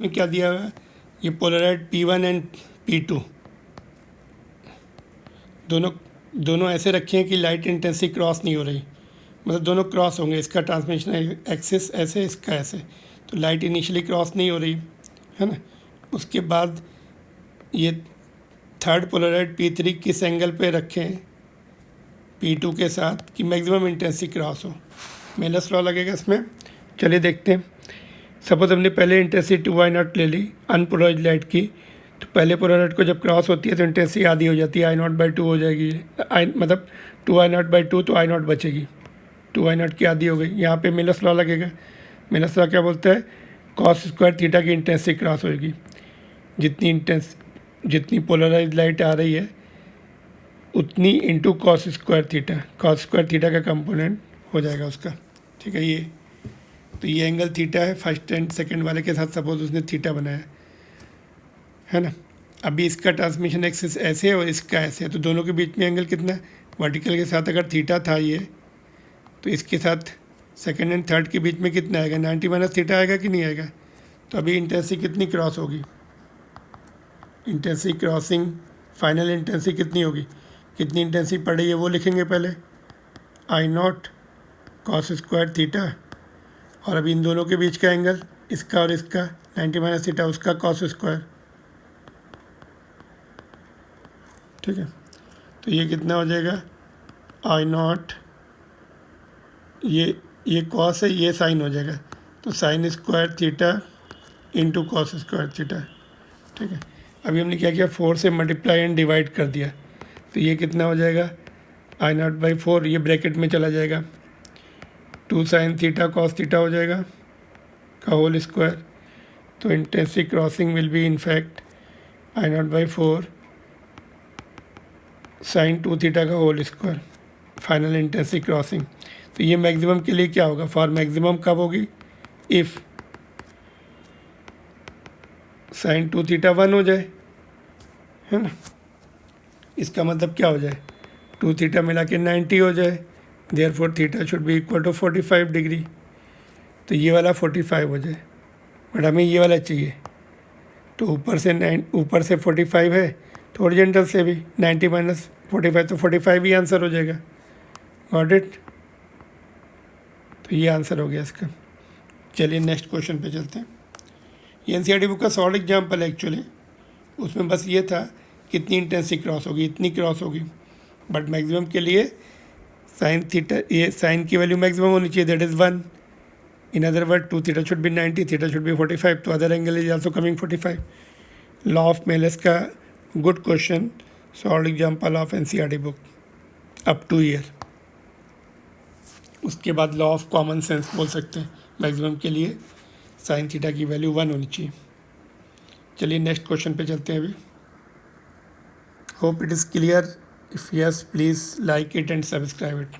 में क्या दिया हुआ है, ये पोलराइड P1 एंड P2 दोनों ऐसे रखे हैं कि लाइट इंटेंसिटी क्रॉस नहीं हो रही, मतलब दोनों क्रॉस होंगे, इसका ट्रांसमिशन एक्सिस ऐसे, इसका ऐसे, तो लाइट इनिशियली क्रॉस नहीं हो रही है ना। उसके बाद ये थर्ड पोलराइड P3 किस एंगल पे रखें P2 के साथ कि मैक्सिमम इंटेंसिटी क्रॉस हो, मेलस लॉ लगेगा इसमें। चलिए देखते हैं। सपोज हमने पहले इंटेंसिटी 2I0 ले ली अनपोलराइज लाइट की, तो पहले पोलराइड को जब क्रॉस होती है तो इंटेंसिटी आधी हो जाती है, I0/2 हो जाएगी, मतलब 2I0/2, तो I0 बचेगी, 2I0 की आधी हो गई। यहाँ पे मेलस लॉ लगेगा। मेलस लॉ क्या बोलता है, cos स्क्वायर थीटा की इंटेंसिटी क्रॉस होगी, जितनी पोलराइज लाइट आ रही है उतनी इंटू cos स्क्वायर थीटा का कंपोनेंट हो जाएगा उसका, ठीक है। ये तो ये एंगल थीटा है, फर्स्ट एंड सेकंड वाले के साथ सपोज उसने थीटा बनाया है ना। अभी इसका ट्रांसमिशन एक्सिस ऐसे है और इसका ऐसे है, तो दोनों के बीच में एंगल कितना है, वर्टिकल के साथ अगर थीटा था ये, तो इसके साथ सेकंड एंड थर्ड के बीच में कितना आएगा, 90 माइनस थीटा आएगा कि नहीं आएगा। तो अभी इंटेंसिटी कितनी क्रॉस होगी, इंटेंसिटी क्रॉसिंग, फाइनल इंटेंसिटी कितनी होगी, कितनी इंटेंसिटी पड़ रही है वो लिखेंगे पहले, I0 cos स्क्वायर थीटा, और अभी इन दोनों के बीच का एंगल इसका और इसका 90 माइनस थीटा, उसका cos स्क्वायर, ठीक है। तो ये कितना हो जाएगा, I0, ये cos है, ये साइन हो जाएगा, तो sine square theta into cos square theta, ठीक है। अभी हमने क्या किया, 4 से मल्टीप्लाई एंड डिवाइड कर दिया, तो ये कितना हो जाएगा, I0/4, ये ब्रैकेट में चला जाएगा, 2 sin थीटा cos थीटा हो जाएगा का होल स्क्वायर। तो intensity crossing will be in fact I0/4 sin 2 theta का whole square, final intensity crossing. तो ये मैक्सिमम के लिए क्या होगा, फॉर मैक्सिमम कब होगी, इफ़ sin 2 थीटा 1 हो जाए, है ना। इसका मतलब क्या हो जाए, 2 थीटा मिला के 90 हो जाए, therefore theta should be equal to 45 degree. तो ये वाला 45 हो जाए, बट हमें ये वाला चाहिए, तो ऊपर से 45 है, तो ओरिजेंटल से भी 90 माइनस 45, तो 45 ही आंसर हो जाएगा। Got it. तो ये आंसर हो गया इसका। चलिए नेक्स्ट क्वेश्चन पे चलते हैं। ये NCERT बुक का शॉर्ट एग्जाम्पल है एक्चुअली, उसमें बस ये था कितनी इंटेंसिटी क्रॉस होगी, इतनी क्रॉस होगी, बट मैक्सिमम के लिए साइन थीटा, ये साइन की वैल्यू मैक्सिमम होनी चाहिए, that is 1। In other word 2 theta should be 90, theta should be 45, तो other angle is also coming 45। Law of Malus का good question, short example of NCERT book up to year. उसके बाद law of common sense बोल सकते हैं, maximum के लिए sine theta की वैल्यू 1 होनी चाहिए। चलिए नेक्स्ट क्वेश्चन पे चलते हैं अभी। Hope it is clear, if yes please like it and subscribe it.